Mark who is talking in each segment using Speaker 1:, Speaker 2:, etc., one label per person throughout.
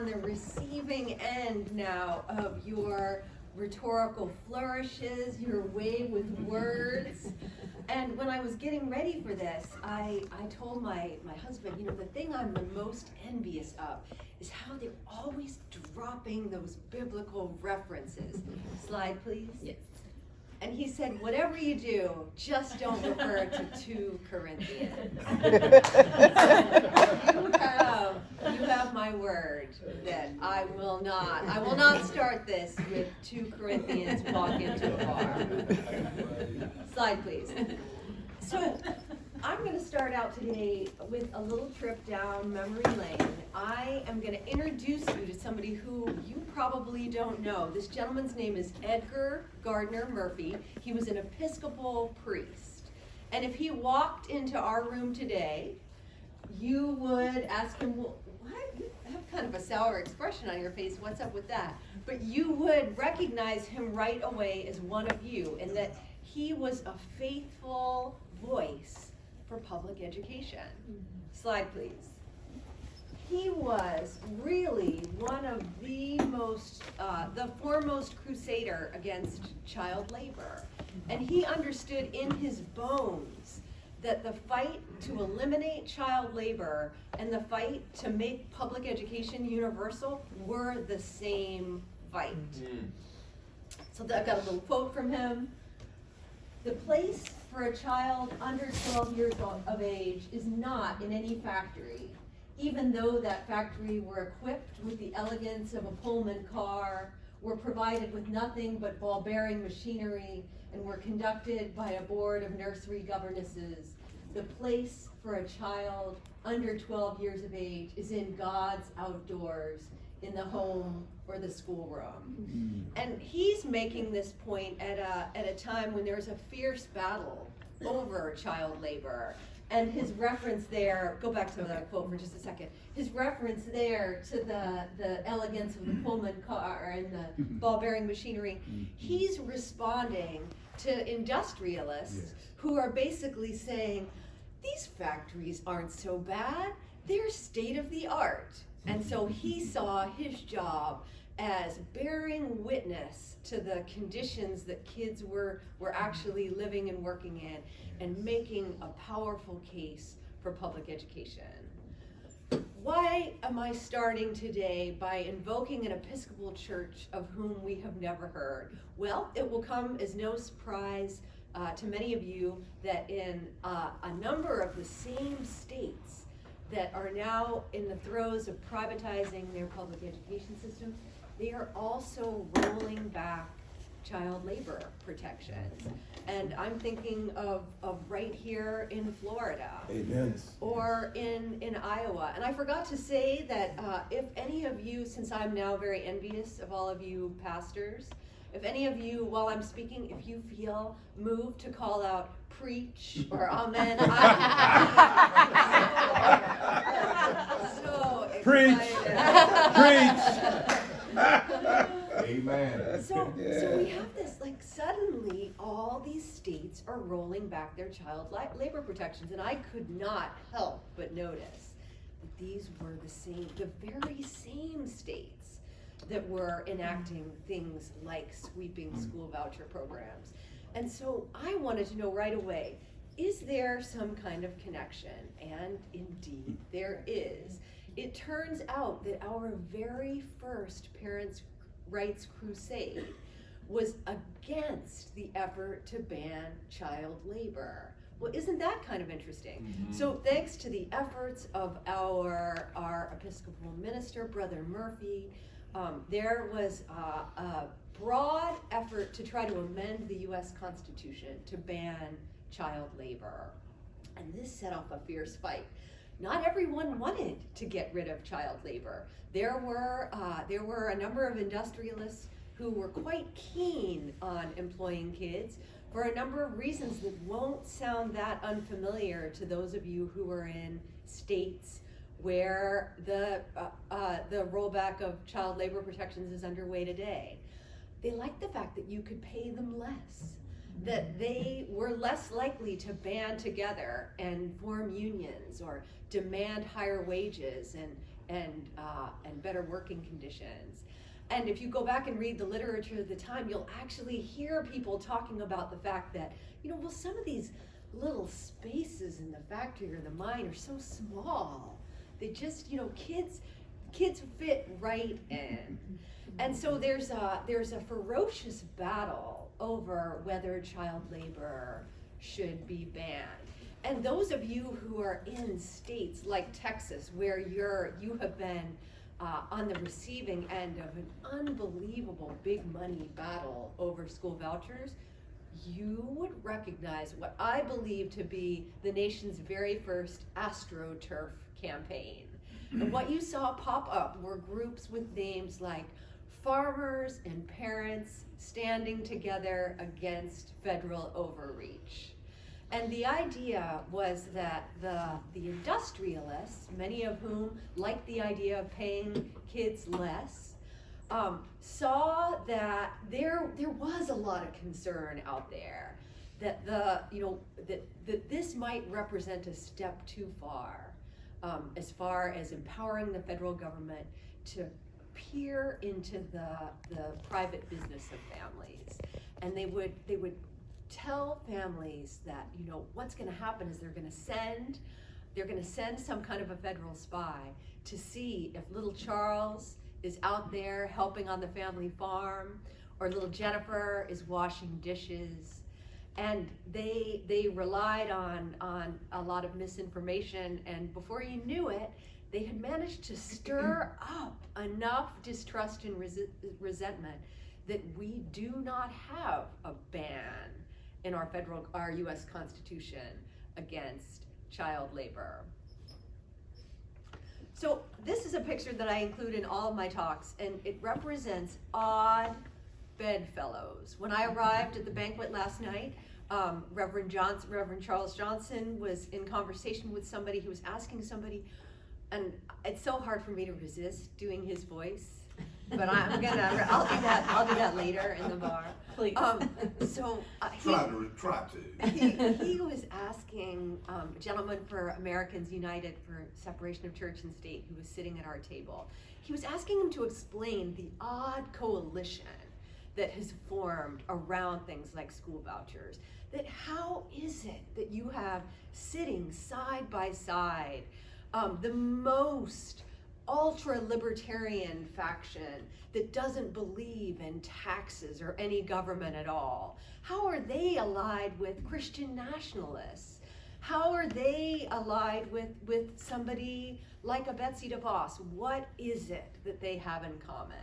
Speaker 1: On the receiving end now of your rhetorical flourishes, your way with words. And when I was getting ready for this, I told my husband, the thing I'm the most envious of is how they're always dropping those biblical references. Slide, please.
Speaker 2: Yes.
Speaker 1: And he said, whatever you do, just don't refer to 2 Corinthians. You have my word that I will not start this with 2 Corinthians walk into a bar. Slide, please. So I'm going to start out today with a little trip down memory lane. I am going to introduce you to somebody who you probably don't know. This gentleman's name is Edgar Gardner Murphy. He was an Episcopal priest. And if he walked into our room today, you would ask him, well, what? You have kind of a sour expression on your face. What's up with that? But you would recognize him right away as one of you, and that he was a faithful voice for public education. Slide, please. He was really one of the foremost crusader against child labor. And he understood in his bones that the fight to eliminate child labor and the fight to make public education universal were the same fight. So I've got a little quote from him. The place for a child under 12 years of age is not in any factory, even though that factory were equipped with the elegance of a Pullman car, were provided with nothing but ball-bearing machinery, and were conducted by a board of nursery governesses. The place for a child under 12 years of age is in God's outdoors, in the home or the schoolroom. And he's making this point at a time when there's a fierce battle over child labor. And his reference there, go back to the quote for just a second, his reference there to the elegance of the Pullman car and the ball-bearing machinery, he's responding to industrialists who are basically saying, these factories aren't so bad, they're state-of-the-art. And so he saw his job as bearing witness to the conditions that kids were actually living and working in, and making a powerful case for public education. Why am I starting today by invoking an Episcopal church of whom we have never heard? Well, it will come as no surprise to many of you that in a number of the same states that are now in the throes of privatizing their public education systems, they are also rolling back child labor protections. And I'm thinking of right here in Florida.
Speaker 3: Amen.
Speaker 1: Or in Iowa. And I forgot to say that if any of you, since I'm now very envious of all of you pastors, if any of you, while I'm speaking, if you feel moved to call out preach or amen, so
Speaker 3: Preach!
Speaker 4: Amen.
Speaker 1: So we have this, suddenly all these states are rolling back their child labor protections, and I could not help but notice that these were the very same states that were enacting things like sweeping school voucher programs. And so I wanted to know right away, is there some kind of connection? And indeed there is. It turns out that our very first parents' rights crusade was against the effort to ban child labor. Well, isn't that kind of interesting? So thanks to the efforts of our Episcopal minister, Brother Murphy, there was a broad effort to try to amend the US Constitution to ban child labor. And this set off a fierce fight. Not everyone wanted to get rid of child labor. There were a number of industrialists who were quite keen on employing kids for a number of reasons that won't sound that unfamiliar to those of you who are in states where the rollback of child labor protections is underway today. They liked the fact that you could pay them less, that they were less likely to band together and form unions or demand higher wages and better working conditions. And if you go back and read the literature of the time, you'll actually hear people talking about the fact that, well, some of these little spaces in the factory or the mine are so small. They just, kids fit right in. And so there's a ferocious battle over whether child labor should be banned. And those of you who are in states like Texas, where you have been on the receiving end of an unbelievable big money battle over school vouchers, you would recognize what I believe to be the nation's very first AstroTurf campaign. And what you saw pop up were groups with names like farmers and parents standing together against federal overreach. And the idea was that the industrialists, many of whom liked the idea of paying kids less, saw that there was a lot of concern out there that that this might represent a step too far as empowering the federal government to peer into the private business of families. And they would tell families that, what's going to happen is they're going to send some kind of a federal spy to see if little Charles is out there helping on the family farm, or little Jennifer is washing dishes. And they relied on a lot of misinformation, and before you knew it, they had managed to stir up enough distrust and resentment that we do not have a ban in our U.S. Constitution against child labor. So this is a picture that I include in all of my talks, and it represents odd bedfellows. When I arrived at the banquet last night, Reverend Charles Johnson was in conversation with somebody. He was asking somebody, and it's so hard for me to resist doing his voice, but I'll do that later in the bar.
Speaker 2: Please.
Speaker 3: Try to.
Speaker 1: He was asking a gentleman for Americans United for Separation of Church and State, who was sitting at our table. He was asking him to explain the odd coalition that has formed around things like school vouchers. That how is it that you have sitting side by side the most ultra-libertarian faction that doesn't believe in taxes or any government at all? How are they allied with Christian nationalists? How are they allied with somebody like a Betsy DeVos? What is it that they have in common?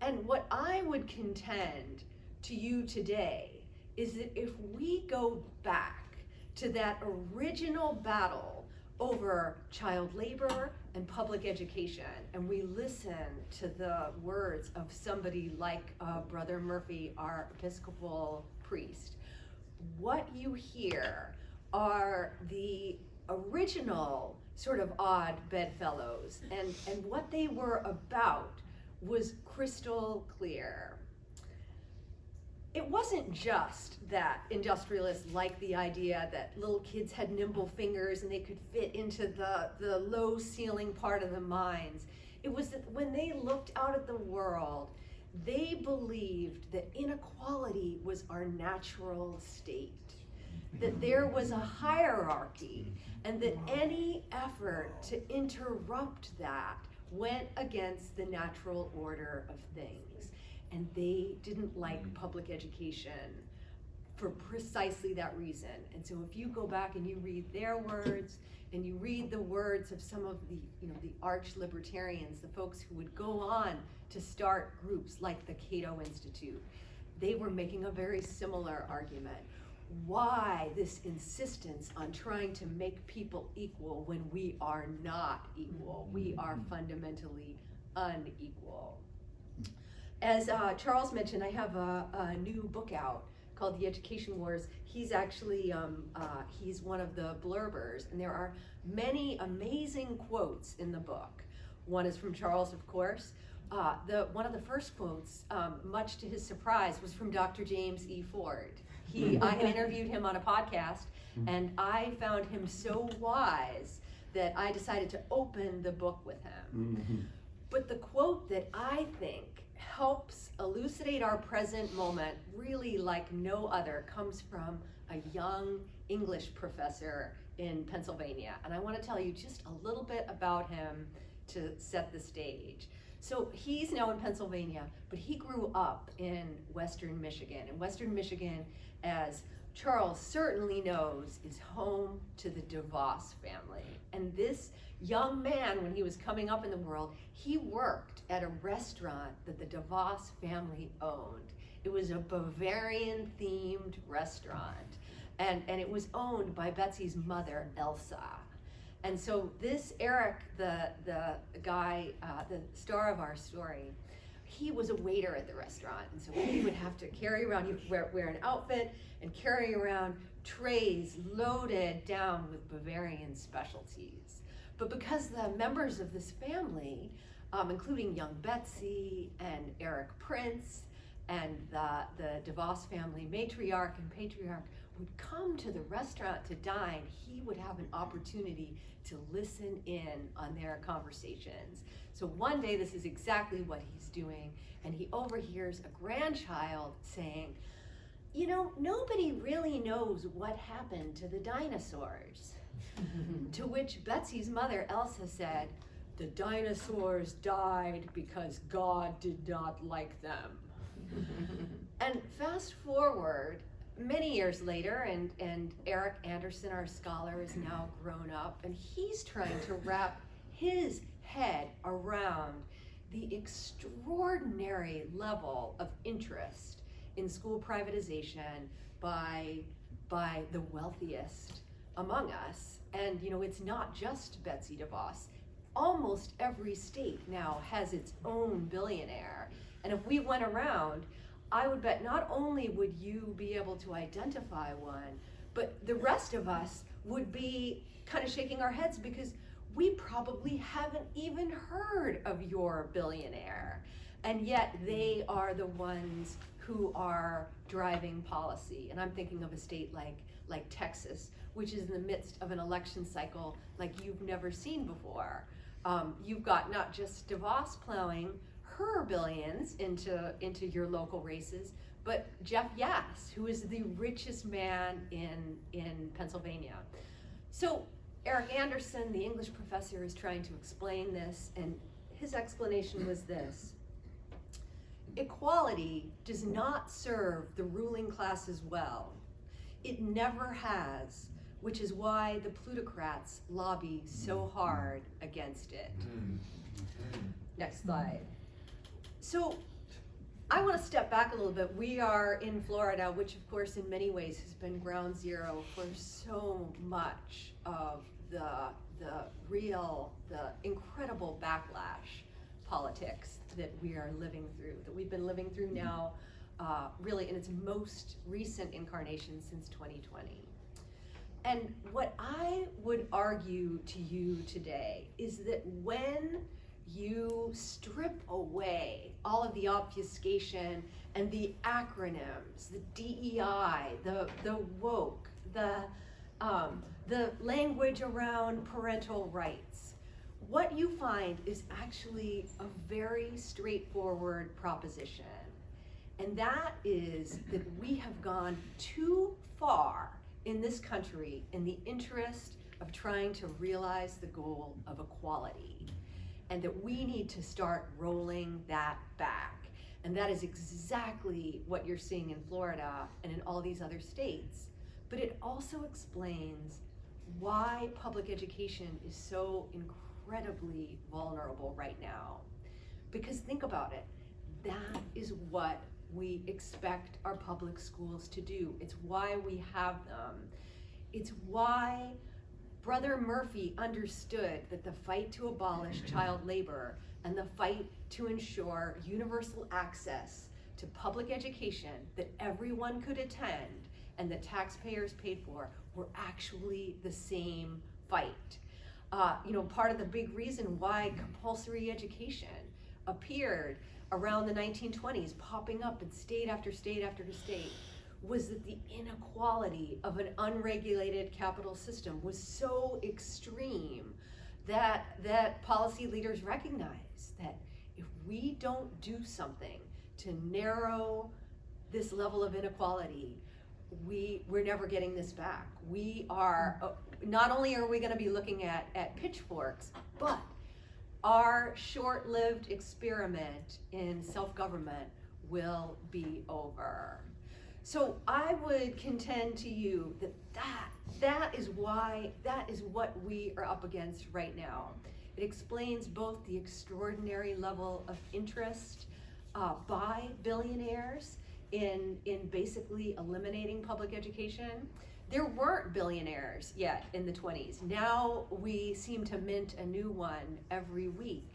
Speaker 1: And what I would contend to you today is that if we go back to that original battle over child labor and public education, and we listen to the words of somebody like Brother Murphy, our Episcopal priest, what you hear are the original sort of odd bedfellows, and what they were about was crystal clear. It wasn't just that industrialists liked the idea that little kids had nimble fingers and they could fit into the low ceiling part of the mines. It was that when they looked out at the world, they believed that inequality was our natural state, that there was a hierarchy, and that any effort to interrupt that went against the natural order of things. And they didn't like public education for precisely that reason. And so if you go back and you read their words, and you read the words of some of the, the arch libertarians, the folks who would go on to start groups like the Cato Institute, they were making a very similar argument. Why this insistence on trying to make people equal when we are not equal? We are fundamentally unequal. As Charles mentioned, I have a new book out called The Education Wars. He's actually, he's one of the blurbers, and there are many amazing quotes in the book. One is from Charles, of course. One of the first quotes, much to his surprise, was from Dr. James E. Ford. I had interviewed him on a podcast, and I found him so wise that I decided to open the book with him.
Speaker 2: Mm-hmm.
Speaker 1: But the quote that I think helps elucidate our present moment really like no other comes from a young English professor in Pennsylvania. And I want to tell you just a little bit about him to set the stage. So he's now in Pennsylvania, but he grew up in Western Michigan. And Western Michigan, as Charles certainly knows, is home to the DeVos family. And this young man, when he was coming up in the world, he worked at a restaurant that the DeVos family owned. It was a Bavarian-themed restaurant, and it was owned by Betsy's mother, Elsa. And so this Eric, the guy, the star of our story, he was a waiter at the restaurant, and so he would have to carry around, he would wear an outfit and carry around trays loaded down with Bavarian specialties. But because the members of this family, including young Betsy and Eric Prince and the DeVos family matriarch and patriarch would come to the restaurant to dine, he would have an opportunity to listen in on their conversations. So one day, this is exactly what he's doing, and he overhears a grandchild saying, "You know, nobody really knows what happened to the dinosaurs." To which Betsy's mother, Elsa, said, "The dinosaurs died because God did not like them." And fast forward many years later, and Eric Anderson, our scholar, is now grown up, and he's trying to wrap his head around the extraordinary level of interest in school privatization by the wealthiest among us. And you know, it's not just Betsy DeVos. Almost every state now has its own billionaire. And if we went around, I would bet not only would you be able to identify one, but the rest of us would be kind of shaking our heads because we probably haven't even heard of your billionaire. And yet they are the ones who are driving policy. And I'm thinking of a state like Texas, which is in the midst of an election cycle like you've never seen before. You've got not just DeVos plowing her billions into your local races, but Jeff Yass, who is the richest man in Pennsylvania. So Eric Anderson, the English professor, is trying to explain this, and his explanation was this: equality does not serve the ruling classes well. It never has, which is why the plutocrats lobby so hard against it. Next slide. So I want to step back a little bit. We are in Florida, which of course in many ways has been ground zero for so much of the incredible backlash politics that we are living through, that we've been living through now, really in its most recent incarnation since 2020. And what I would argue to you today is that when you strip away all of the obfuscation and the acronyms, the DEI, the woke, the language around parental rights, what you find is actually a very straightforward proposition. And that is that we have gone too far in this country in the interest of trying to realize the goal of equality, and that we need to start rolling that back. And that is exactly what you're seeing in Florida and in all these other states. But it also explains why public education is so incredibly vulnerable right now. Because think about it, that is what we expect our public schools to do. It's why we have them. It's why Brother Murphy understood that the fight to abolish child labor and the fight to ensure universal access to public education that everyone could attend and that taxpayers paid for were actually the same fight. Part of the big reason why compulsory education appeared around the 1920s, popping up in state after state after state, was that the inequality of an unregulated capital system was so extreme that policy leaders recognized that if we don't do something to narrow this level of inequality, we're never getting this back. We are, not only are we going to be looking at pitchforks, but our short-lived experiment in self-government will be over. So I would contend to you that is what we are up against right now. It explains both the extraordinary level of interest by billionaires in basically eliminating public education. There weren't billionaires yet in the 20s. Now we seem to mint a new one every week.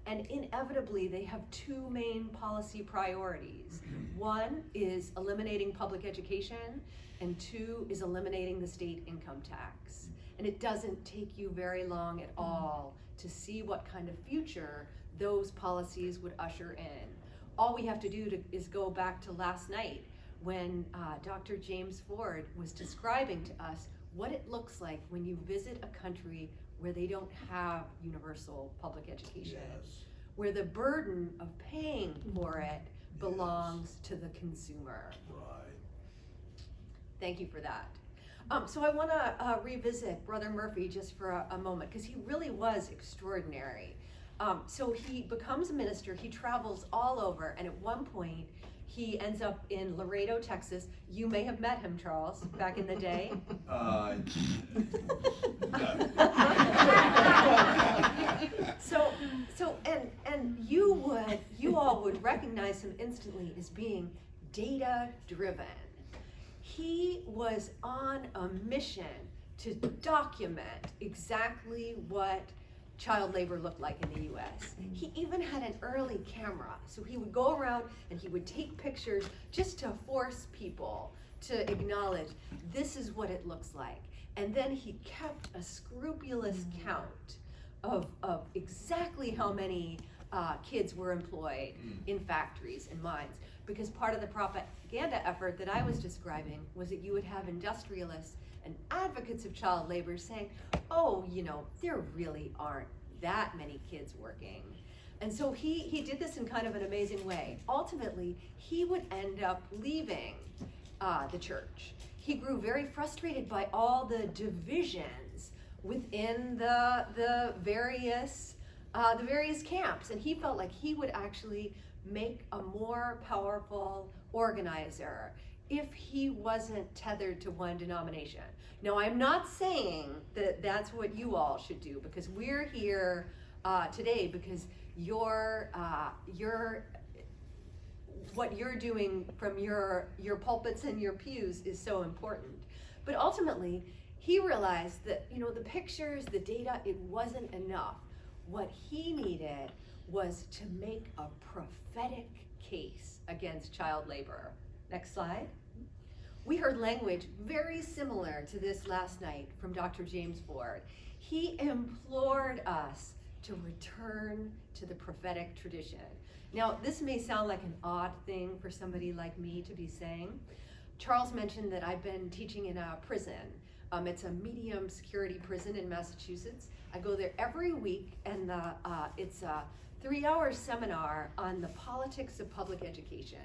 Speaker 1: And inevitably, they have two main policy priorities. One is eliminating public education, and two is eliminating the state income tax. And it doesn't take you very long at all to see what kind of future those policies would usher in. All we have to do is go back to last night when Dr. James Ford was describing to us what it looks like when you visit a country where they don't have universal public education, where the burden of paying for it belongs to the consumer.
Speaker 2: Right.
Speaker 1: Thank you for that. So I want to revisit Brother Murphy just for a moment, because he really was extraordinary. So he becomes a minister, he travels all over, and at one point he ends up in Laredo, Texas. You may have met him, Charles, back in the day. And you all would recognize him instantly as being data-driven. He was on a mission to document exactly what child labor looked like in the US. He even had an early camera, so he would go around and he would take pictures just to force people to acknowledge this is what it looks like. And then he kept a scrupulous count of exactly how many kids were employed in factories and mines, because part of the propaganda effort that I was describing was that you would have industrialists and advocates of child labor saying, oh, there really aren't that many kids working. And so he did this in kind of an amazing way. Ultimately, he would end up leaving the church. He grew very frustrated by all the divisions within the various camps, and he felt like he would actually make a more powerful organizer if he wasn't tethered to one denomination. Now, I'm not saying that that's what you all should do, because we're here today because what you're doing from your pulpits and your pews is so important. But ultimately, he realized that the pictures, the data, it wasn't enough. What he needed was to make a prophetic case against child labor. Next slide. We heard language very similar to this last night from Dr. James Ford. He implored us to return to the prophetic tradition. Now, this may sound like an odd thing for somebody like me to be saying. Charles mentioned that I've been teaching in a prison. It's a medium security prison in Massachusetts. I go there every week, and it's a 3-hour seminar on the politics of public education.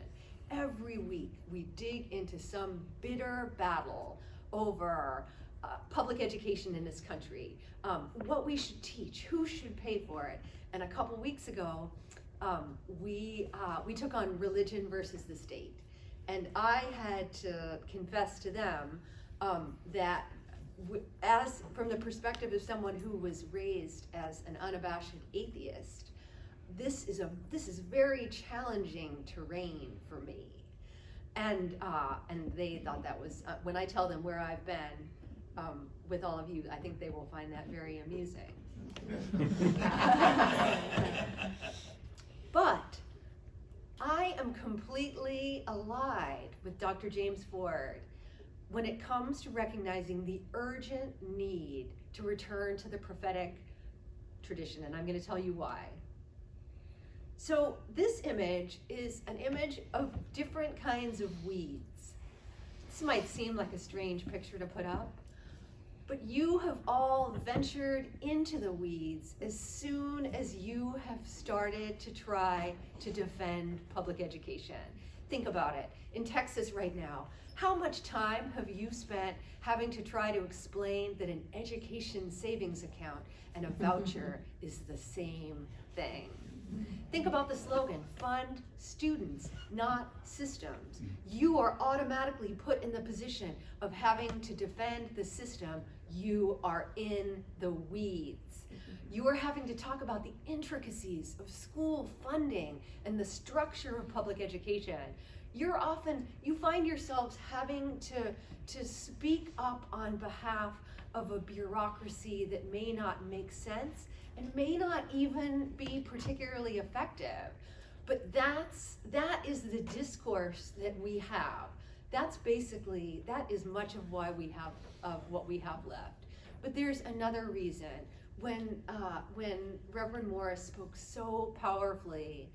Speaker 1: Every week, we dig into some bitter battle over public education in this country, what we should teach, who should pay for it. And a couple weeks ago, we took on religion versus the state. And I had to confess to them that as from the perspective of someone who was raised as an unabashed atheist, this is very challenging terrain for me. And they thought that was, when I tell them where I've been with all of you, I think they will find that very amusing. But I am completely allied with Dr. James Ford when it comes to recognizing the urgent need to return to the prophetic tradition, and I'm going to tell you why. So this image is an image of different kinds of weeds. This might seem like a strange picture to put up, but you have all ventured into the weeds as soon as you have started to try to defend public education. Think about it. In Texas right now, how much time have you spent having to try to explain that an education savings account and a voucher is the same thing? Think about the slogan, fund students, not systems. You are automatically put in the position of having to defend the system. You are in the weeds. You are having to talk about the intricacies of school funding and the structure of public education. You find yourselves having to speak up on behalf of a bureaucracy that may not make sense and may not even be particularly effective. But that is the discourse that we have. That is much of what we have left. But there's another reason. When Reverend Morris spoke so powerfully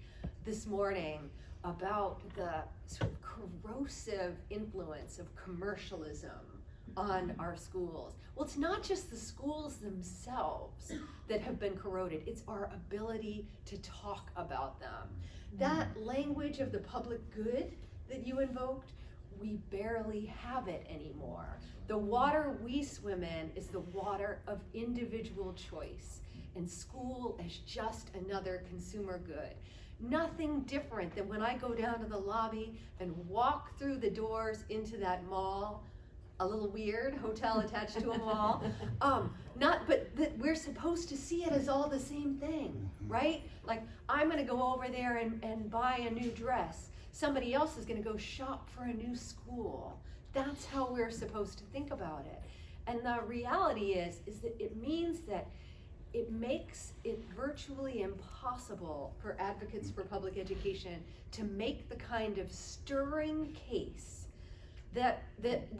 Speaker 1: this morning about the sort of corrosive influence of commercialism on our schools. Well, it's not just the schools themselves that have been corroded, it's our ability to talk about them. That language of the public good that you invoked, we barely have it anymore. The water we swim in is the water of individual choice, and school is just another consumer good. Nothing different than when I go down to the lobby and walk through the doors into that mall, a little weird hotel attached to a mall. But that we're supposed to see it as all the same thing, right? Like, I'm gonna go over there and buy a new dress. Somebody else is gonna go shop for a new school. That's how we're supposed to think about it. And the reality is that it means that it makes it virtually impossible for advocates for public education to make the kind of stirring case that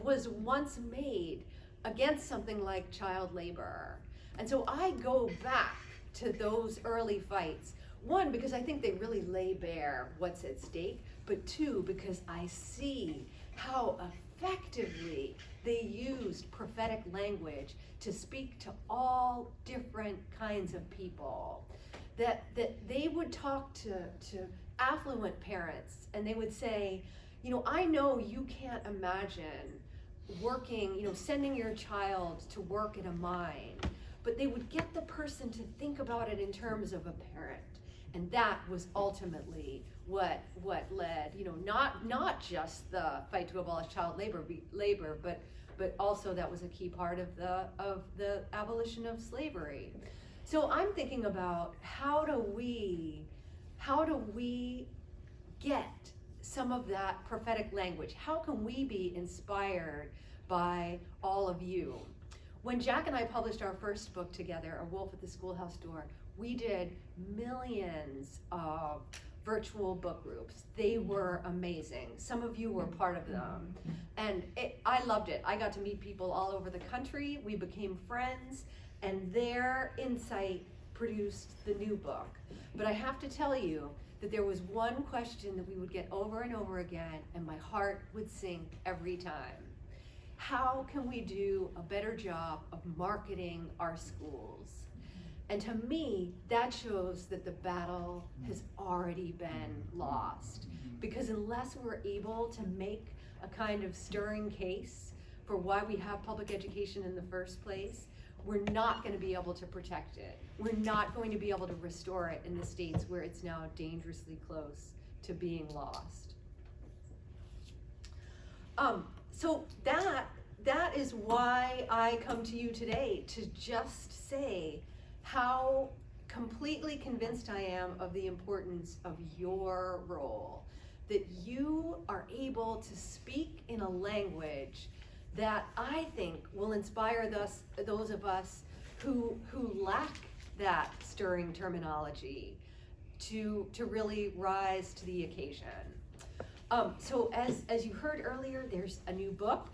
Speaker 1: was once made against something like child labor. And so I go back to those early fights. One, because I think they really lay bare what's at stake, but two, because I see how effectively they used prophetic language to speak to all different kinds of people. That they would talk to affluent parents and they would say, I know you can't imagine working, sending your child to work in a mine, but they would get the person to think about it in terms of a parent. And that was ultimately what led, not just the fight to abolish child labor, but also that was a key part of the abolition of slavery. So I'm thinking about how do we get some of that prophetic language? How can we be inspired by all of you? When Jack and I published our first book together, A Wolf at the Schoolhouse Door, we did millions of virtual book groups. They were amazing. Some of you were part of them. And I loved it. I got to meet people all over the country. We became friends, and their insight produced the new book. But I have to tell you that there was one question that we would get over and over again, and my heart would sink every time. How can we do a better job of marketing our schools? And to me, that shows that the battle has already been lost. Because unless we're able to make a kind of stirring case for why we have public education in the first place, we're not going to be able to protect it. We're not going to be able to restore it in the states where it's now dangerously close to being lost. So that is why I come to you today, to just say how completely convinced I am of the importance of your role, that you are able to speak in a language that I think will inspire those of us who lack that stirring terminology to really rise to the occasion. So as you heard earlier, there's a new book.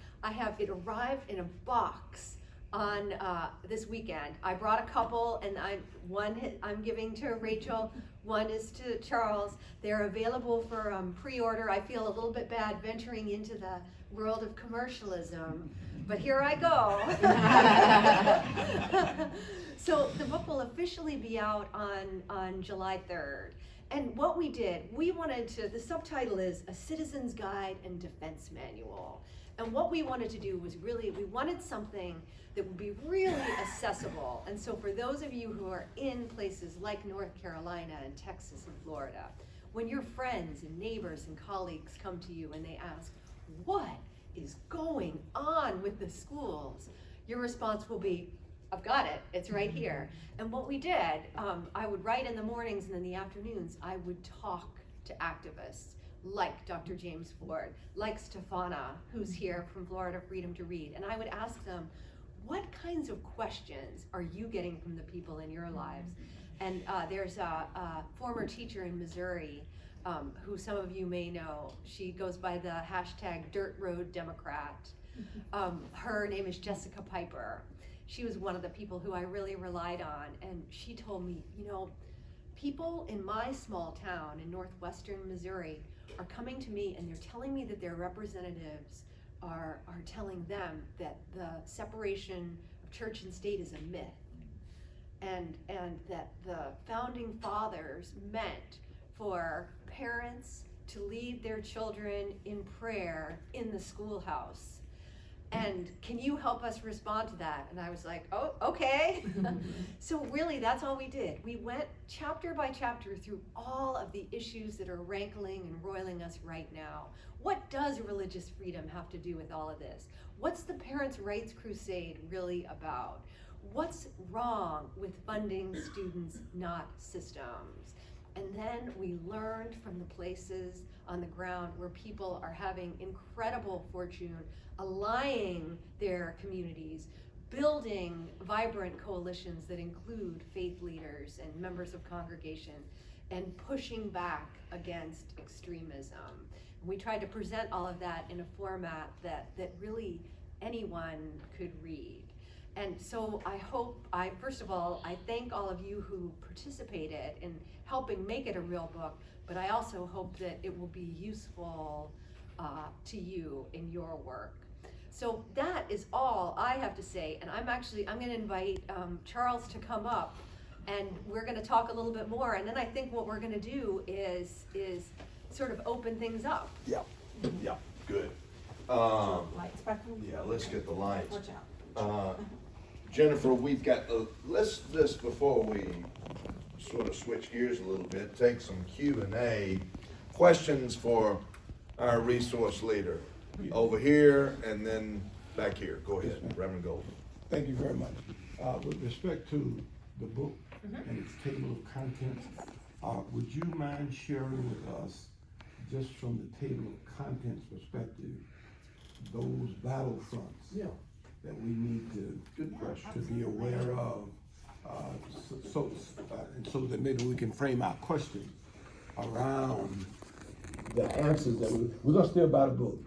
Speaker 1: It arrived in a box on this weekend. I brought a couple, and I'm giving to Rachel. One is to Charles. They're available for pre-order. I feel a little bit bad venturing into the world of commercialism, but here I go. So the book will officially be out on July 3rd. And what we did, the subtitle is A Citizen's Guide and Defense Manual. And what we wanted to do was we wanted something that would be really accessible. And so for those of you who are in places like North Carolina and Texas and Florida, when your friends and neighbors and colleagues come to you and they ask, what is going on with the schools? Your response will be, I've got it, it's right here. And what we did, I would write in the mornings and in the afternoons, I would talk to activists like Dr. James Ford, like Stefana, who's here from Florida Freedom to Read. And I would ask them, what kinds of questions are you getting from the people in your lives? And there's a former teacher in Missouri who some of you may know. She goes by the hashtag Dirt Road Democrat. Her name is Jessica Piper. She was one of the people who I really relied on, and she told me, people in my small town in northwestern Missouri are coming to me and they're telling me that their representatives are telling them that the separation of church and state is a myth, and that the founding fathers meant for parents to lead their children in prayer in the schoolhouse. And can you help us respond to that? And I was like, oh, okay. So really, that's all we did. We went chapter by chapter through all of the issues that are rankling and roiling us right now. What does religious freedom have to do with all of this? What's the Parents' Rights Crusade really about? What's wrong with funding students, not systems? And then we learned from the places on the ground where people are having incredible fortune, allying their communities, building vibrant coalitions that include faith leaders and members of congregation, and pushing back against extremism. And we tried to present all of that in a format that really anyone could read. And so first of all, I thank all of you who participated in helping make it a real book, but I also hope that it will be useful to you in your work. So that is all I have to say, and I'm going to invite Charles to come up, and we're going to talk a little bit more, and then I think what we're going to do is sort of open things up.
Speaker 2: Yeah, good.
Speaker 3: Lights back on?
Speaker 2: Yeah, let's get the lights.
Speaker 3: Watch out.
Speaker 2: Jennifer, we've got, let's just, before we sort of switch gears a little bit, take some Q&A questions for our resource leader. Over here and then back here. Go ahead, Reverend Gold.
Speaker 4: Thank you very much. With respect to the book and its table of contents, would you mind sharing with us, just from the table of contents perspective, those battlefronts that we need to be aware of, so that maybe we can frame our questions around the answers that we're gonna still buy the book,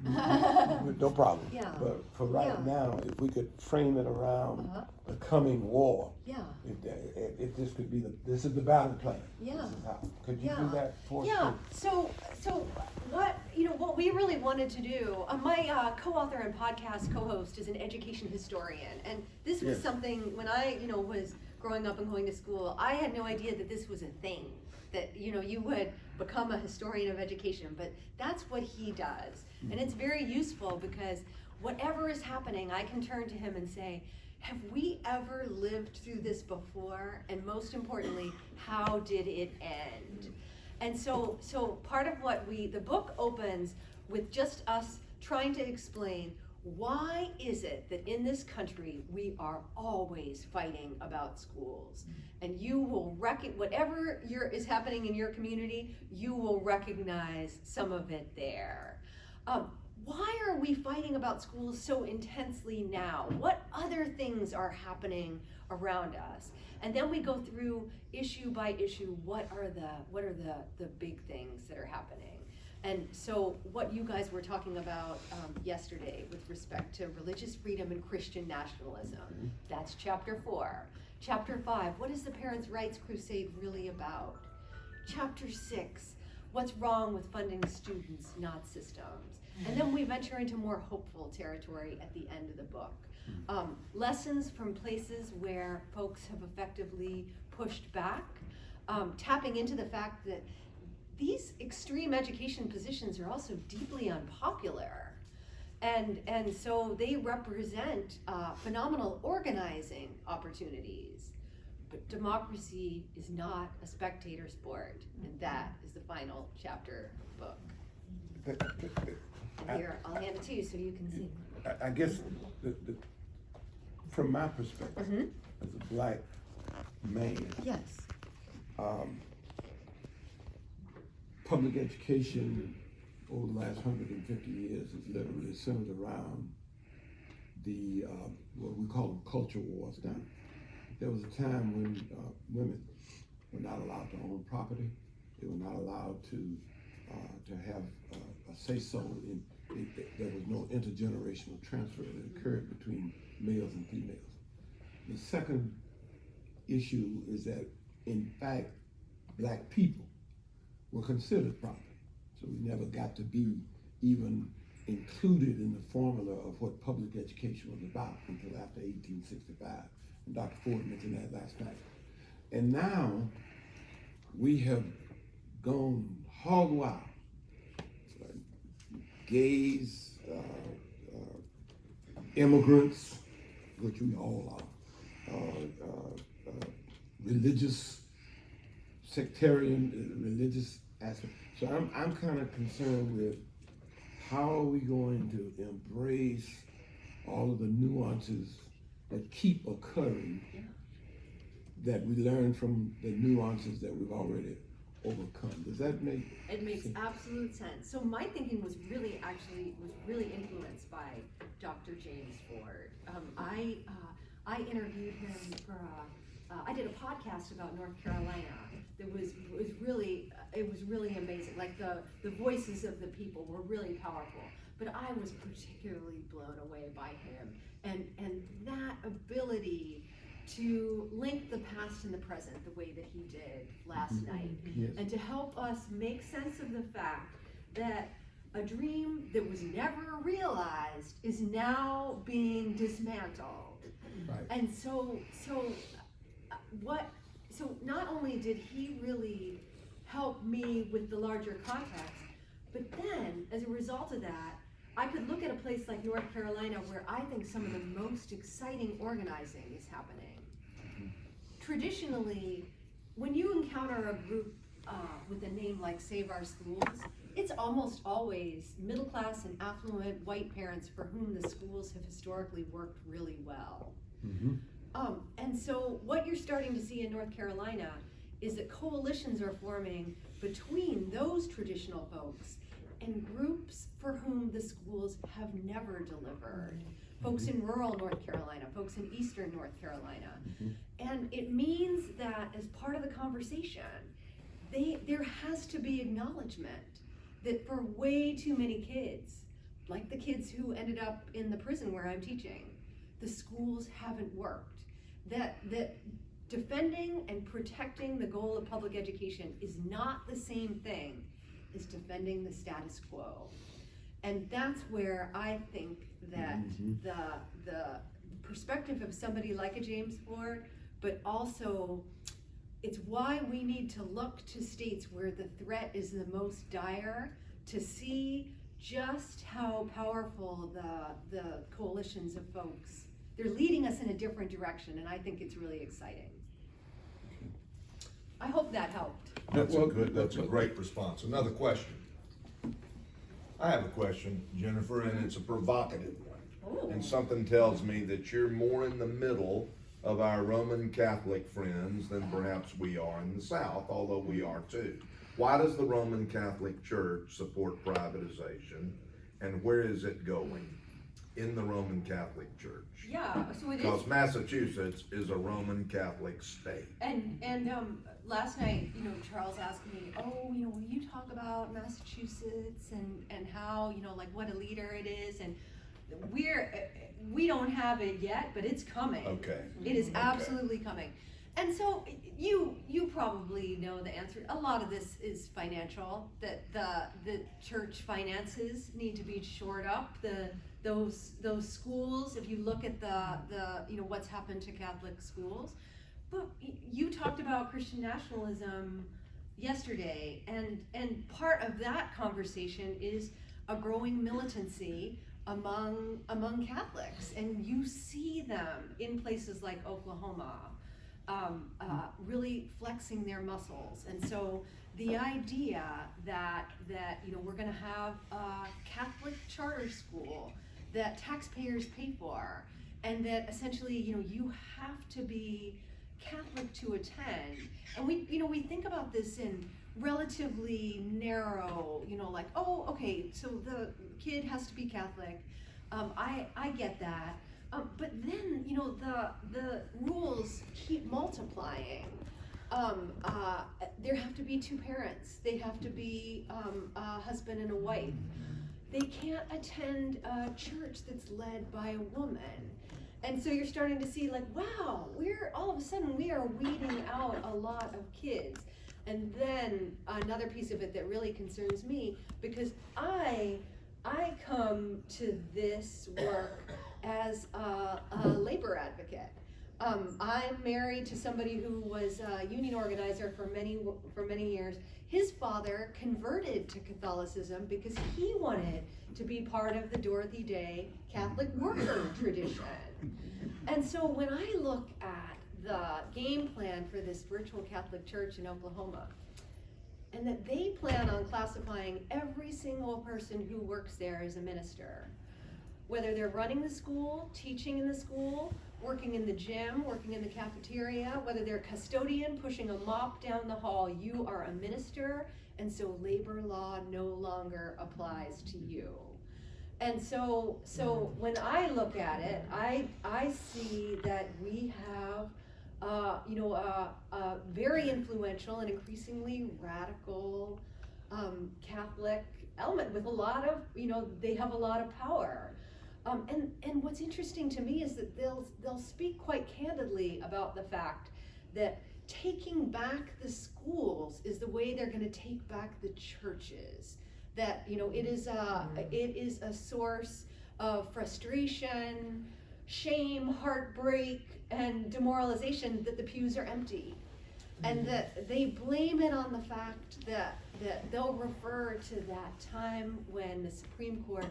Speaker 4: no problem.
Speaker 1: Yeah.
Speaker 4: But for right now, if we could frame it around the coming war, if this could be this is the battle plan.
Speaker 1: Yeah.
Speaker 4: This is how. Could you do that for us?
Speaker 1: Yeah. So what we really wanted to do. My co-author and podcast co-host is an education historian, and this was something when I was growing up and going to school. I had no idea that this was a thing. That you would become a historian of education, but that's what he does. And it's very useful because whatever is happening, I can turn to him and say, have we ever lived through this before? And most importantly, how did it end? And so part of what the book opens with just us trying to explain, why is it that in this country we are always fighting about schools? And you will whatever is happening in your community, you will recognize some of it there. Why are we fighting about schools so intensely now? What other things are happening around us? And then we go through issue by issue, what are the big things that are happening? And so what you guys were talking about yesterday with respect to religious freedom and Christian nationalism, that's chapter 4. Chapter 5, what is the Parents' Rights Crusade really about? chapter 6, what's wrong with funding students, not systems. And then we venture into more hopeful territory at the end of the book. Lessons from places where folks have effectively pushed back, tapping into the fact that these extreme education positions are also deeply unpopular. And so they represent phenomenal organizing opportunities. But democracy is not a spectator sport, and that is the final chapter of the book. Here, I'll hand it to you so you can see.
Speaker 4: I guess from my perspective, as a black man,
Speaker 1: Yes.
Speaker 4: public education over the last 150 years is literally centered around the what we call them culture wars. Now, there was a time when women were not allowed to own property. They were not allowed to have a say-so in. There was no intergenerational transfer that occurred between males and females. The second issue is that, in fact, black people were considered property. So we never got to be even included in the formula of what public education was about until after 1865. And Dr. Ford mentioned that last night. And now we have gone hog wild. Gays, immigrants, which we all are, religious, sectarian, religious aspect. So I'm kind of concerned with how are we going to embrace all of the nuances that keep occurring, that we learn from the nuances that we've already overcome. Does that make
Speaker 1: It makes absolute sense. So my thinking was really influenced by Dr. James Ford. I interviewed him for I did a podcast about North Carolina that was really amazing. Like the voices of the people were really powerful. But I was particularly blown away by him and that ability to link the past and the present the way that he did last night.
Speaker 4: Yes.
Speaker 1: And to help us make sense of the fact that a dream that was never realized is now being dismantled.
Speaker 4: Right.
Speaker 1: And so not only did he really help me with the larger context, but then as a result of that, I could look at a place like North Carolina where I think some of the most exciting organizing is happening. Traditionally, when you encounter a group with a name like Save Our Schools, it's almost always middle class and affluent white parents for whom the schools have historically worked really well. And so what you're starting to see in North Carolina is that coalitions are forming between those traditional folks and groups for whom the schools have never delivered. Folks in rural North Carolina, folks in eastern North Carolina. And it means that as part of the conversation, there has to be acknowledgement that for way too many kids, like the kids who ended up in the prison where I'm teaching, the schools haven't worked. That defending and protecting the goal of public education is not the same thing as defending the status quo. And that's where I think that the perspective of somebody like a James Ford, but also it's why we need to look to states where the threat is the most dire to see just how powerful the coalitions of folks, they're leading us in a different direction, and I think it's really exciting. I hope that helped.
Speaker 2: That's a great response. Another question. I have a question, Jennifer, and it's a provocative one.
Speaker 1: Ooh.
Speaker 2: And something tells me that you're more in the middle of our Roman Catholic friends than perhaps we are in the South, although we are too. Why does the Roman Catholic Church support privatization, and where is it going in the Roman Catholic Church?
Speaker 1: Yeah, so it is.
Speaker 2: Because Massachusetts is a Roman Catholic state.
Speaker 1: And last night, Charles asked me, will you talk about Massachusetts and how, like what a leader it is, and we don't have it yet, but it's coming.
Speaker 2: Okay.
Speaker 1: It is absolutely coming. And so you probably know the answer. A lot of this is financial, that the church finances need to be shored up. Those schools, if you look at the what's happened to Catholic schools. But you talked about Christian nationalism yesterday, and part of that conversation is a growing militancy among Catholics, and you see them in places like Oklahoma, really flexing their muscles. And so the idea that we're going to have a Catholic charter school that taxpayers pay for, and that essentially you have to be Catholic to attend. And we think about this in relatively narrow, like, oh, okay, so the kid has to be Catholic. I get that. But then, the rules keep multiplying. There have to be two parents. They have to be a husband and a wife. They can't attend a church that's led by a woman. And so you're starting to see, like, wow, all of a sudden we are weeding out a lot of kids. And then another piece of it that really concerns me, because I come to this work as a labor advocate. I'm married to somebody who was a union organizer for many years. His father converted to Catholicism because he wanted to be part of the Dorothy Day Catholic worker tradition. And so when I look at the game plan for this virtual Catholic church in Oklahoma, and that they plan on classifying every single person who works there as a minister, whether they're running the school, teaching in the school, working in the gym, working in the cafeteria, whether they're a custodian pushing a mop down the hall, you are a minister, and so labor law no longer applies to you. And so when I look at it, I see that we have a very influential and increasingly radical Catholic element with a lot of, they have a lot of power. And what's interesting to me is that they'll speak quite candidly about the fact that taking back the schools is the way they're going to take back the churches. That it is a source of frustration, shame, heartbreak, and demoralization that the pews are empty, and that they blame it on the fact that they'll refer to that time when the Supreme Court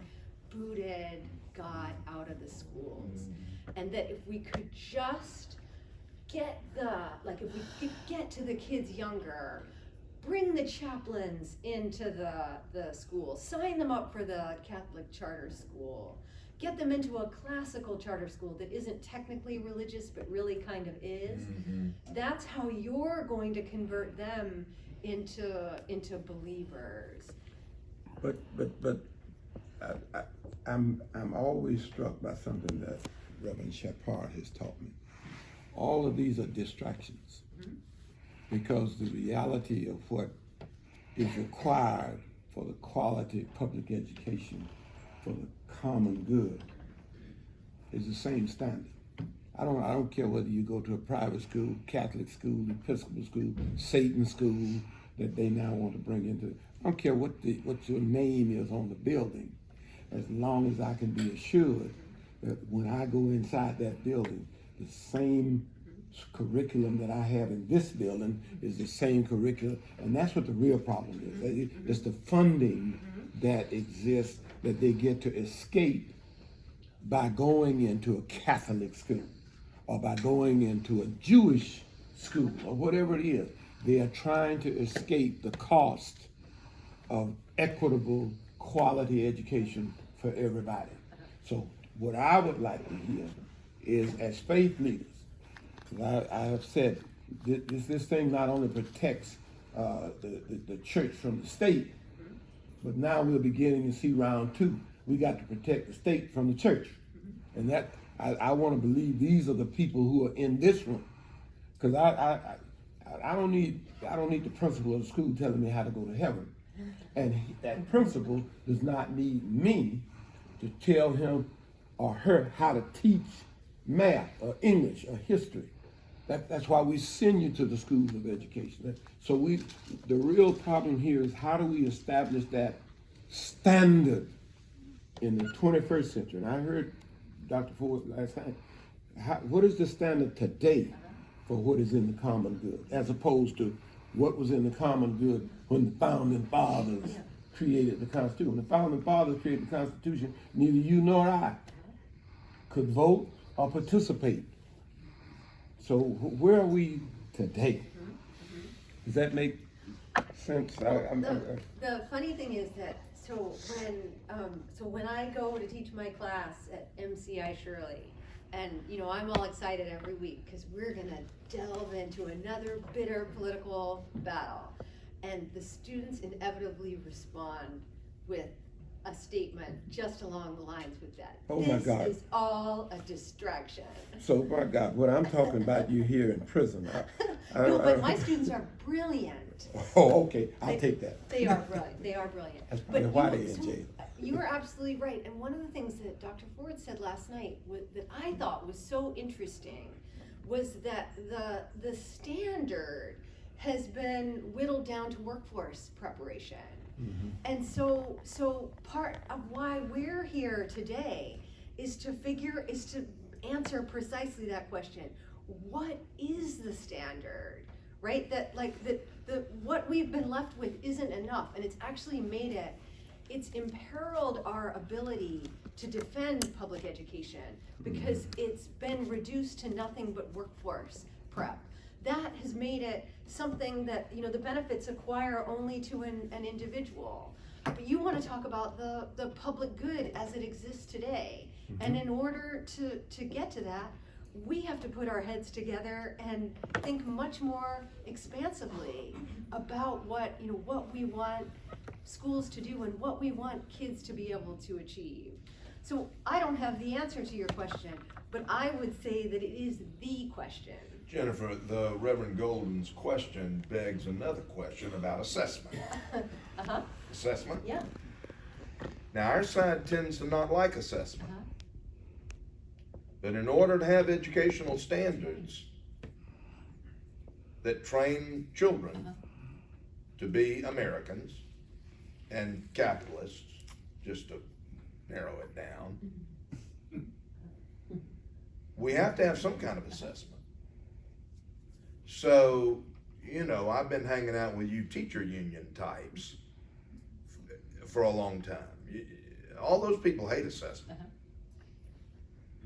Speaker 1: booted God out of the schools, and that if we could just get if we could get to the kids younger, bring the chaplains into the school, sign them up for the Catholic charter school, get them into a classical charter school that isn't technically religious but really kind of is. That's how you're going to convert them into believers.
Speaker 4: But I'm always struck by something that Reverend Shepard has taught me. All of these are distractions, because the reality of what is required for the quality public education for the common good is the same standard. I don't care whether you go to a private school, Catholic school, Episcopal school, Satan school that they now want to bring into. I don't care what your name is on the building, as long as I can be assured that when I go inside that building, the same curriculum that I have in this building is the same curriculum, and that's what the real problem is. It's the funding that exists that they get to escape by going into a Catholic school or by going into a Jewish school or whatever it is. They are trying to escape the cost of equitable quality education for everybody. So what I would like to hear is, as faith leaders, because I have said this thing not only protects the church from the state, but now we're beginning to see round two. We got to protect the state from the church. And that I want to believe these are the people who are in this room. Because I don't need the principal of the school telling me how to go to heaven. And that principal does not need me to tell him or her how to teach math or English or history. That's why we send you to the schools of education. So the real problem here is how do we establish that standard in the 21st century? And I heard Dr. Ford last time. What is the standard today for what is in the common good, as opposed to what was in the common good when the founding fathers created the Constitution? When the founding fathers created the Constitution, neither you nor I could vote or participate. So where are we today? Does that make sense?
Speaker 1: The funny thing is that, so when I go to teach my class at MCI Shirley, and I'm all excited every week because we're gonna delve into another bitter political battle, and the students inevitably respond with a statement just along the lines with that.
Speaker 4: Oh my God.
Speaker 1: This is all a distraction.
Speaker 4: So my God, what I'm talking about you here in prison.
Speaker 1: No, but my students are brilliant.
Speaker 4: Oh, okay, I'll take that.
Speaker 1: They are brilliant. They are brilliant.
Speaker 4: That's probably why they're in jail.
Speaker 1: You are absolutely right. And one of the things that Dr. Ford said last night that I thought was so interesting was that the standard has bto whittled down to workforce preparation. Mm-hmm. And so part of why we're here today is to answer precisely that question. What is the standard? Right? That what we've been left with isn't enough, and it's actually it's imperiled our ability to defend public education because it's been reduced to nothing but workforce prep. That has made it something that, the benefits acquire only to an individual. But you want to talk about the public good as it exists today. Mm-hmm. And in order to get to that, we have to put our heads together and think much more expansively about what we want schools to do and what we want kids to be able to achieve. So I don't have the answer to your question, but I would say that it is the question.
Speaker 2: Jennifer, the Reverend Golden's question begs another question about assessment.
Speaker 1: Uh-huh.
Speaker 2: Assessment?
Speaker 1: Yeah.
Speaker 2: Now, our side tends to not like assessment.
Speaker 1: Uh-huh.
Speaker 2: But in order to have educational standards that train children
Speaker 1: Uh-huh.
Speaker 2: to be Americans and capitalists, just to narrow it down, we have to have some kind of assessment. So, I've been hanging out with you teacher union types for a long time. All those people hate assessment.
Speaker 1: Uh-huh.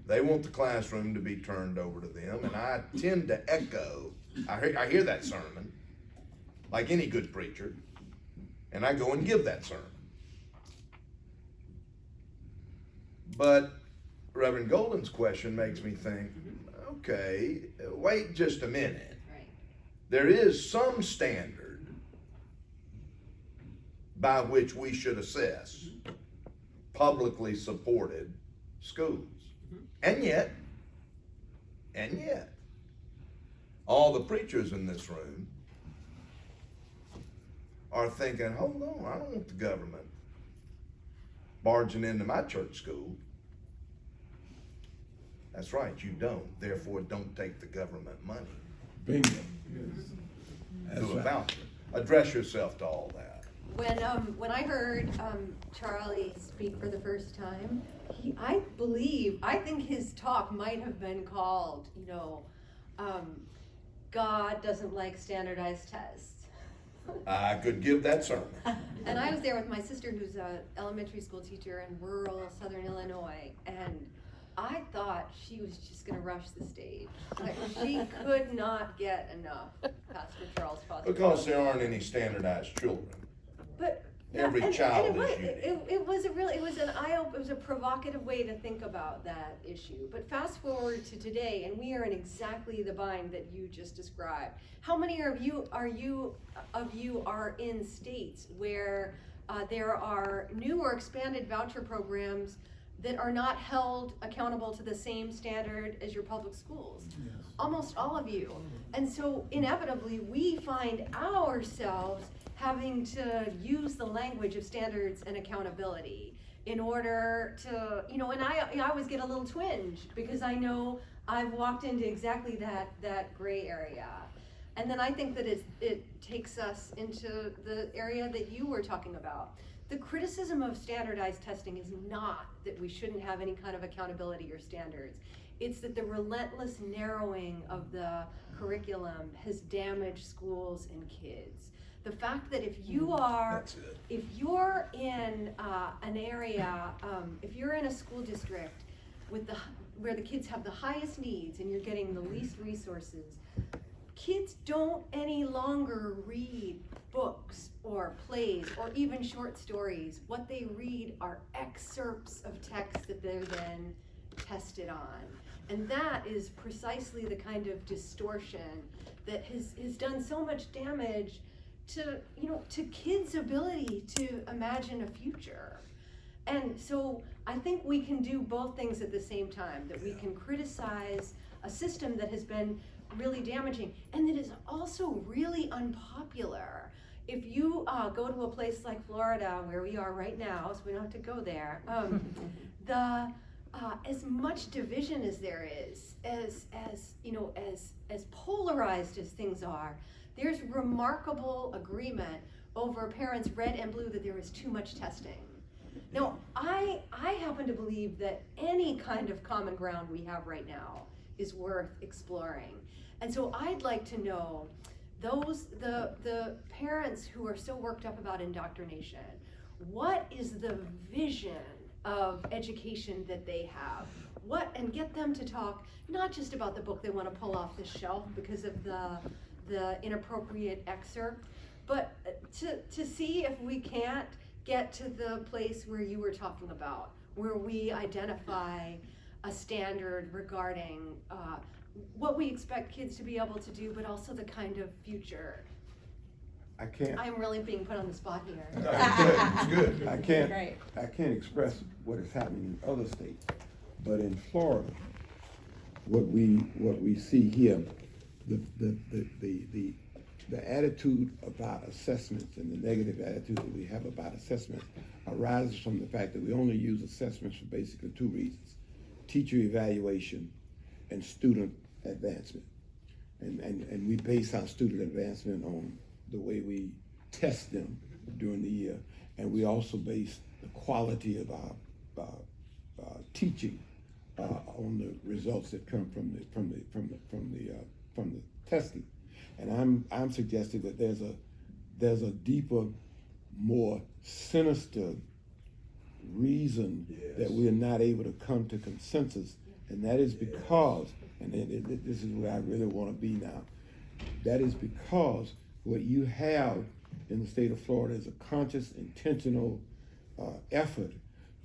Speaker 2: They want the classroom to be turned over to them, and I tend to echo, I hear that sermon, like any good preacher, and I go and give that sermon. But Reverend Golden's question makes me think, okay, wait just a minute.
Speaker 1: Right.
Speaker 2: There is some standard by which we should assess publicly supported schools. And yet, all the preachers in this room are thinking, hold on, I don't want the government barging into my church school. That's right, you don't. Therefore, don't take the government money.
Speaker 4: Bingo.
Speaker 2: Do a voucher. Address yourself to all that.
Speaker 1: When I heard Charlie speak for the first time, I think his talk might have been called, God doesn't like standardized tests.
Speaker 2: I could give that sermon.
Speaker 1: And I was there with my sister, who's an elementary school teacher in rural southern Illinois, and I thought she was just going to rush the stage. Like, she could not get enough Pastor Charles Foster.
Speaker 2: Because there aren't any standardized children.
Speaker 1: But
Speaker 2: every child is unique.
Speaker 1: It was a provocative way to think about that issue. But fast forward to today, and we are in exactly the bind that you just described. How many of you are in states where there are new or expanded voucher programs that are not held accountable to the same standard as your public schools? Yes. Almost all of you. And so inevitably we find ourselves having to use the language of standards and accountability in order to, and I always get a little twinge because I know I've walked into exactly that gray area. And then I think that it takes us into the area that you were talking about. The criticism of standardized testing is not that we shouldn't have any kind of accountability or standards. It's that the relentless narrowing of the curriculum has damaged schools and kids. The fact that if you're in an area, if you're in a school district where the kids have the highest needs and you're getting the least resources, kids don't any longer read books or plays or even short stories. What they read are excerpts of text that they're then tested on. And that is precisely the kind of distortion that has done so much damage to kids' ability to imagine a future. And so I think we can do both things at the same time, that we can criticize a system that has been really damaging and that is also really unpopular. If you go to a place like Florida, where we are right now, so we don't have to go there, as much division as there is, as polarized as things are, there's remarkable agreement over parents red and blue that there is too much testing. Now, I happen to believe that any kind of common ground we have right now is worth exploring. And so I'd like to know the parents who are so worked up about indoctrination, what is the vision of education that they have? And get them to talk not just about the book they want to pull off the shelf because of the inappropriate excerpt, but to see if we can't get to the place where you were talking about, where we identify a standard regarding what we expect kids to be able to do, but also the kind of future. I'm really being put on the spot here.
Speaker 2: No, it's good.
Speaker 4: I can't express what is happening in other states, but in Florida, what we see here, the attitude about assessments and the negative attitude that we have about assessments arises from the fact that we only use assessments for basically two reasons: teacher evaluation and student advancement. And we base our student advancement on the way we test them during the year, and we also base the quality of our teaching on the results that come from the testing. And I'm suggesting that there's a deeper, more sinister reason that we are not able to come to consensus, and that is because, and this is where I really want to be now, that is because what you have in the state of Florida is a conscious, intentional effort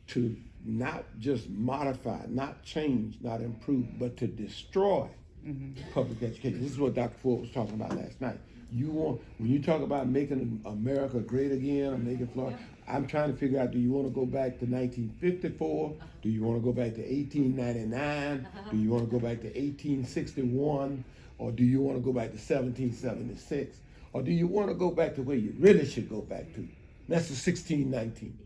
Speaker 4: to not just modify, not change, not improve, but to destroy public education. This is what Dr. Ford was talking about last night. When you talk about making America great again, or making Florida, I'm trying to figure out, do you want to go back to 1954? Do you want to go back to 1899? Do you want to go back to 1861? Or do you want to go back to 1776? Or do you want to go back to where you really should go back to? That's the 1619.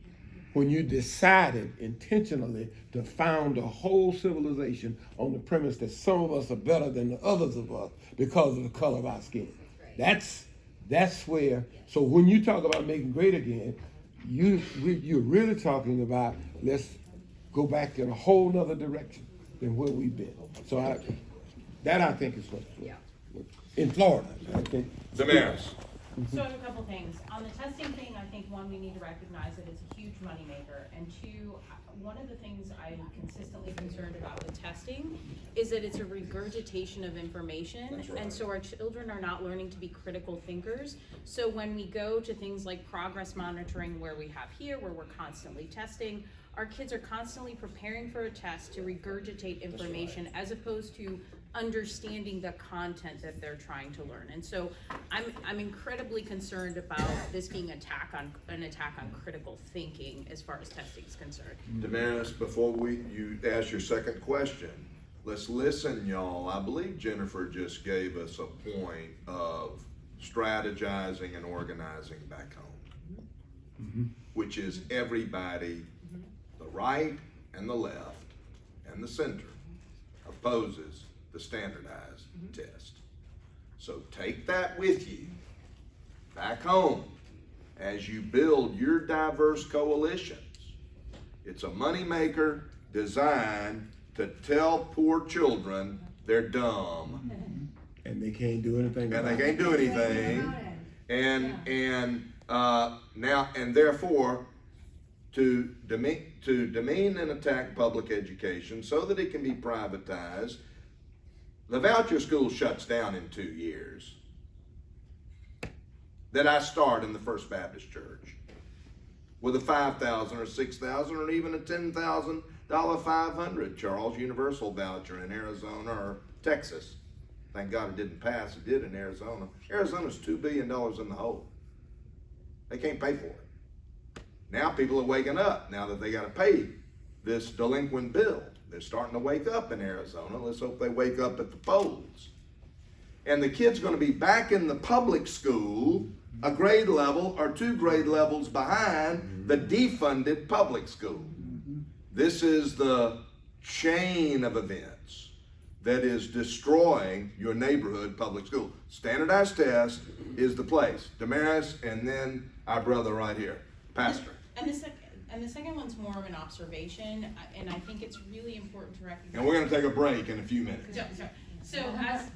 Speaker 4: When you decided intentionally to found a whole civilization on the premise that some of us are better than the others of us because of the color of our skin. That's where, so when you talk about making great again, you're really talking about, let's go back in a whole nother direction than where we've been. So I think is what in Florida, I think.
Speaker 2: Damaris.
Speaker 3: So a couple things. On the testing thing, I think one, we need to recognize that it's a huge moneymaker. And two, one of the things I'm consistently concerned about with testing is that it's a regurgitation of information.
Speaker 2: That's right.
Speaker 3: And so our children are not learning to be critical thinkers. So when we go to things like progress monitoring, where we have here, where we're constantly testing, our kids are constantly preparing for a test to regurgitate information as opposed to understanding the content that they're trying to learn. And so I'm incredibly concerned about this being an attack on critical thinking as far as testing is concerned.
Speaker 2: Damaris, before you ask your second question, let's listen, y'all. I believe Jennifer just gave us a point of strategizing and organizing back home, which is everybody, the right and the left and the center, are proposes the standardized test. So take that with you back home as you build your diverse coalitions. It's a moneymaker designed to tell poor children they're dumb.
Speaker 4: And they can't do anything.
Speaker 2: And they can't do anything. And therefore, to demean and attack public education so that it can be privatized. The voucher school shuts down in 2 years. That I start in the First Baptist Church with a $5,000 or $6,000 or even a $10,000 500 Charles Universal voucher in Arizona or Texas. Thank God it didn't pass. It did in Arizona. Arizona's $2 billion in the hole. They can't pay for it. Now people are waking up now that they got to pay this delinquent bill. They're starting to wake up in Arizona. Let's hope they wake up at the polls. And the kid's going to be back in the public school a grade level or 2 grade levels behind the defunded public school. This is the chain of events that is destroying your neighborhood public school. Standardized test is the place. Damaris, and then our brother right here, Pastor.
Speaker 3: And the second one's more of an observation, and I think it's really important to recognize.
Speaker 2: And we're going to take a break in a few minutes.
Speaker 3: So as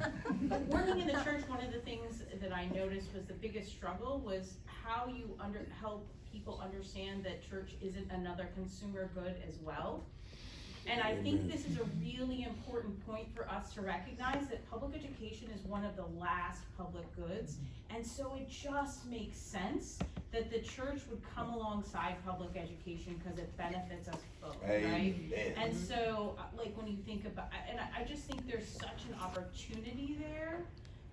Speaker 3: working in the church, one of the things that I noticed was the biggest struggle was how you help people understand that church isn't another consumer good as well. And I think this is a really important point for us to recognize that public education is one of the last public goods. And so it just makes sense that the church would come alongside public education because it benefits us both, right? And so, like when you think about, and I just think there's such an opportunity there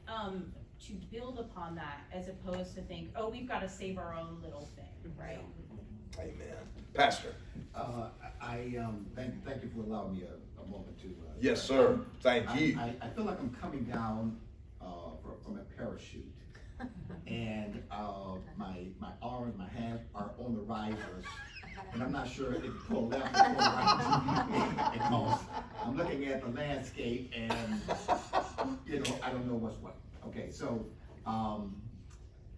Speaker 3: to build upon that as opposed to think, oh, we've got to save our own little thing, right?
Speaker 2: Amen. Pastor.
Speaker 5: Thank you for allowing me a moment to.
Speaker 2: Yes, sir. Thank you.
Speaker 5: I feel like I'm coming down from a parachute, and my arms, my hands are on the risers, and I'm not sure if you pull left or pull right because I'm looking at the landscape, and I don't know what's what. Okay, so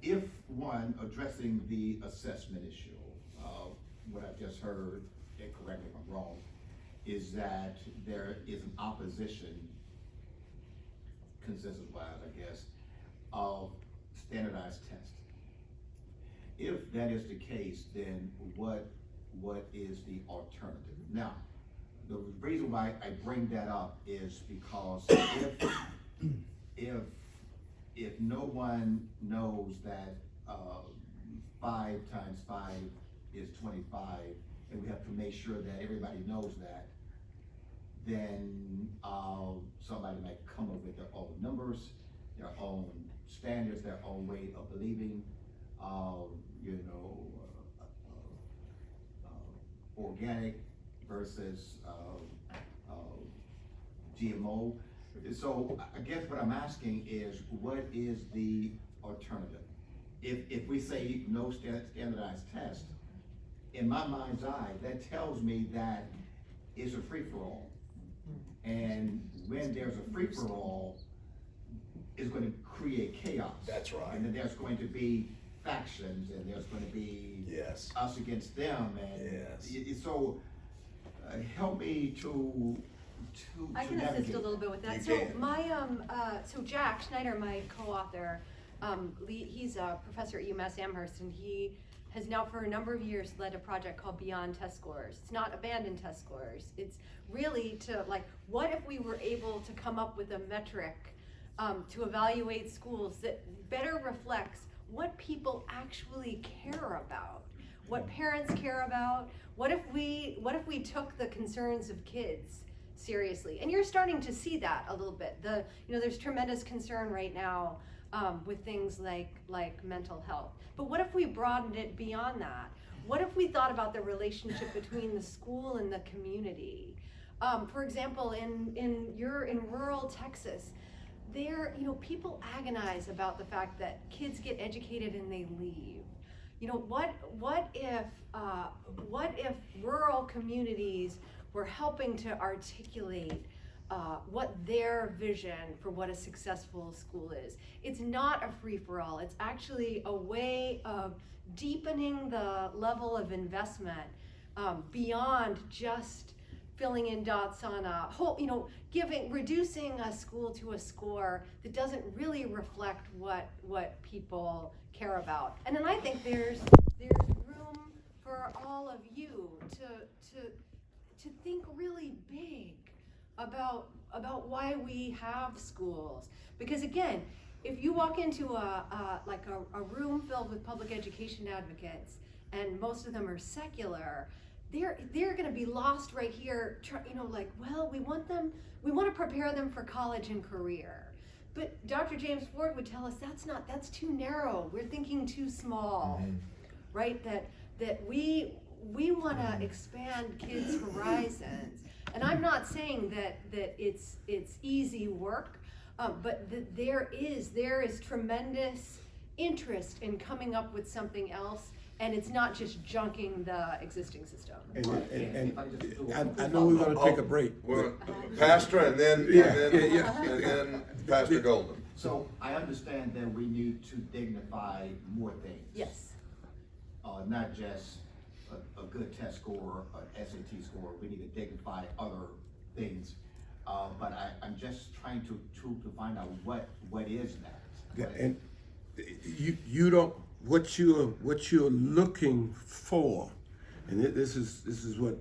Speaker 5: if one addressing the assessment issue. What I've just heard, and correct me if I'm wrong, is that there is an opposition, consensus-wise, I guess, of standardized tests. If that is the case, then what is the alternative? Now, the reason why I bring that up is because if no one knows that 5 times 5 is 25, and we have to make sure that everybody knows that, then somebody might come up with their own numbers, their own standards, their own way of believing, organic versus GMO. So I guess what I'm asking is, what is the alternative? If we say no standardized test, in my mind's eye, that tells me that it's a free-for-all. And when there's a free-for-all, it's going to create chaos.
Speaker 2: That's right.
Speaker 5: And then there's going to be factions, and there's going to be us against them. And so help me to
Speaker 1: I can assist a little bit with that. So Jack Schneider, my co-author, he's a professor at UMass Amherst, and he has now for a number of years led a project called Beyond Test Scores. It's not abandon test scores. It's really to what if we were able to come up with a metric to evaluate schools that better reflects what people actually care about, what parents care about. What if we took the concerns of kids seriously? And you're starting to see that a little bit. There's tremendous concern right now with things like mental health. But what if we broadened it beyond that? What if we thought about the relationship between the school and the community? For example, in rural Texas, people agonize about the fact that kids get educated and they leave. What if rural communities were helping to articulate what their vision for what a successful school is. It's not a free-for-all. It's actually a way of deepening the level of investment beyond just filling in dots on a whole, reducing a school to a score that doesn't really reflect what people care about. And then I think there's room for all of you to think really big about why we have schools. Because again, if you walk into a room filled with public education advocates, and most of them are secular, they're going to be lost right here. We want to prepare them for college and career. But Dr. James Ford would tell us that's too narrow. We're thinking too small, right? That we want to expand kids' horizons. And I'm not saying that it's easy work, but there is tremendous interest in coming up with something else, and it's not just junking the existing system.
Speaker 4: And I know we're gonna take a break.
Speaker 2: Well, Pastor, and then and then Pastor Golden.
Speaker 5: So I understand that we need to dignify more things.
Speaker 1: Yes.
Speaker 5: Not just a good test score, an SAT score. We need to dignify other things. But I'm just trying to find out what is that.
Speaker 4: Yeah, and you don't, what you're looking for, and this is what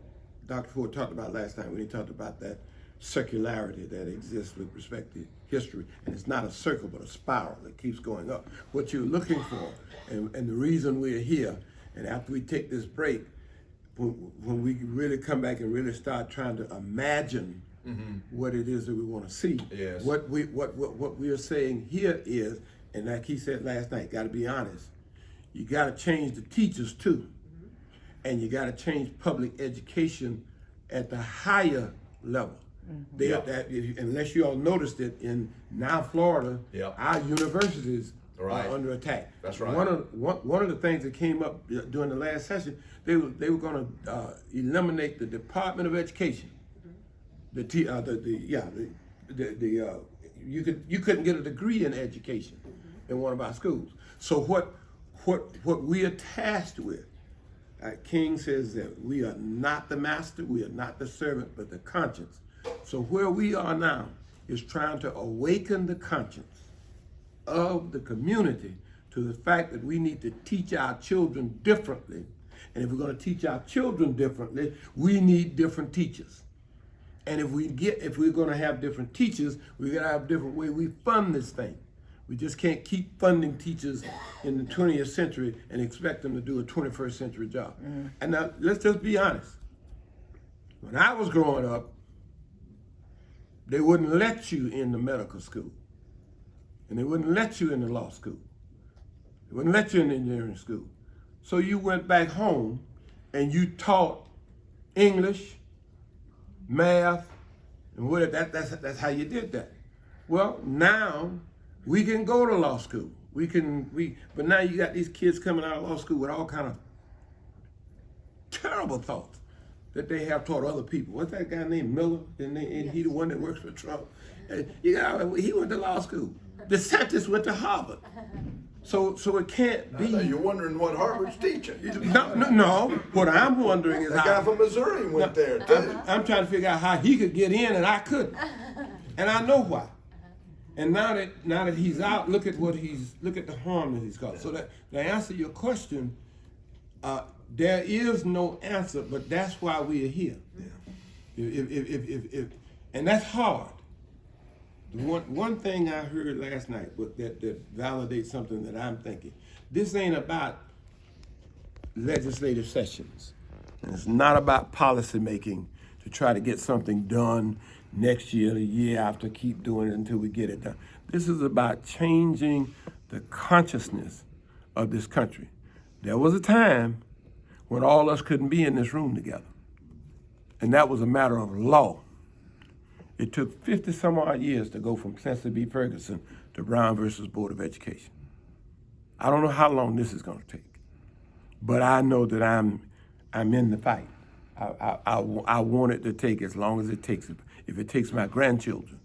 Speaker 4: Dr. Ford talked about last night when he talked about that circularity that exists with respect to history, and it's not a circle but a spiral that keeps going up. What you're looking for, and the reason we're here, and after we take this break, when we really come back and really start trying to imagine what it is that we want to see.
Speaker 2: Yes.
Speaker 4: What we are saying here is, and like he said last night, got to be honest. You got to change the teachers too, and you got to change public education at the higher level. Unless you all noticed it in now Florida, our universities are under attack.
Speaker 2: That's right.
Speaker 4: One of the things that came up during the last session, they were going to eliminate the Department of Education. You couldn't get a degree in education in one of our schools. So what we are tasked with, King says that we are not the master, we are not the servant, but the conscience. So where we are now is trying to awaken the conscience of the community to the fact that we need to teach our children differently. And if we're going to teach our children differently, we need different teachers. And if we're going to have different teachers, we got to have a different way we fund this thing. We just can't keep funding teachers in the 20th century and expect them to do a 21st century job. And now, let's just be honest. When I was growing up, they wouldn't let you in the medical school. And they wouldn't let you in the law school. They wouldn't let you in the engineering school. So you went back home and you taught English, math, and that's how you did that. Well, now we can go to law school. But now you got these kids coming out of law school with all kind of terrible thoughts that they have taught other people. What's that guy named Miller? And he the one that works for Trump. He went to law school. DeSantis went to Harvard. So it can't be.
Speaker 2: You're wondering what Harvard's teaching.
Speaker 4: No. What I'm wondering is
Speaker 2: the guy from Missouri went there too.
Speaker 4: I'm trying to figure out how he could get in and I couldn't, and I know why. And now that he's out, look at the harm that he's caused. So that to answer your question, there is no answer, but that's why we are here. If and that's hard. One thing I heard last night that validates something that I'm thinking. This ain't about legislative sessions. And it's not about policy making to try to get something done next year, the year after, keep doing it until we get it done. This is about changing the consciousness of this country. There was a time when all us couldn't be in this room together. And that was a matter of law. It took 50 some odd years to go from Clemson v. Ferguson to Brown versus Board of Education. I don't know how long this is going to take, but I know that I'm in the fight. I want it to take as long as it takes. if it takes my grandchildren,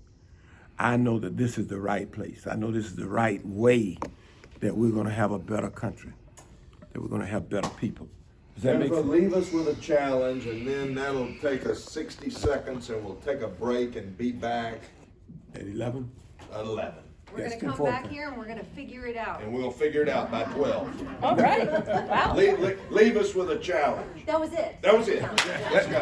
Speaker 4: I know that this is the right place. I know this is the right way that we're gonna have a better country, that we're gonna have better people. Does that make
Speaker 2: Jennifer,
Speaker 4: sense?
Speaker 2: leave us with a challenge, and then that'll take us 60 seconds, and we'll take a break and be back
Speaker 4: At 11?
Speaker 2: at 11.
Speaker 1: We're
Speaker 4: Yes,
Speaker 1: gonna come
Speaker 4: conform.
Speaker 1: back here and we're gonna figure it out.
Speaker 2: And we'll figure it out by 12.
Speaker 3: All right, wow.
Speaker 2: Leave us with a challenge.
Speaker 1: That was it.
Speaker 2: That was it. Let's go.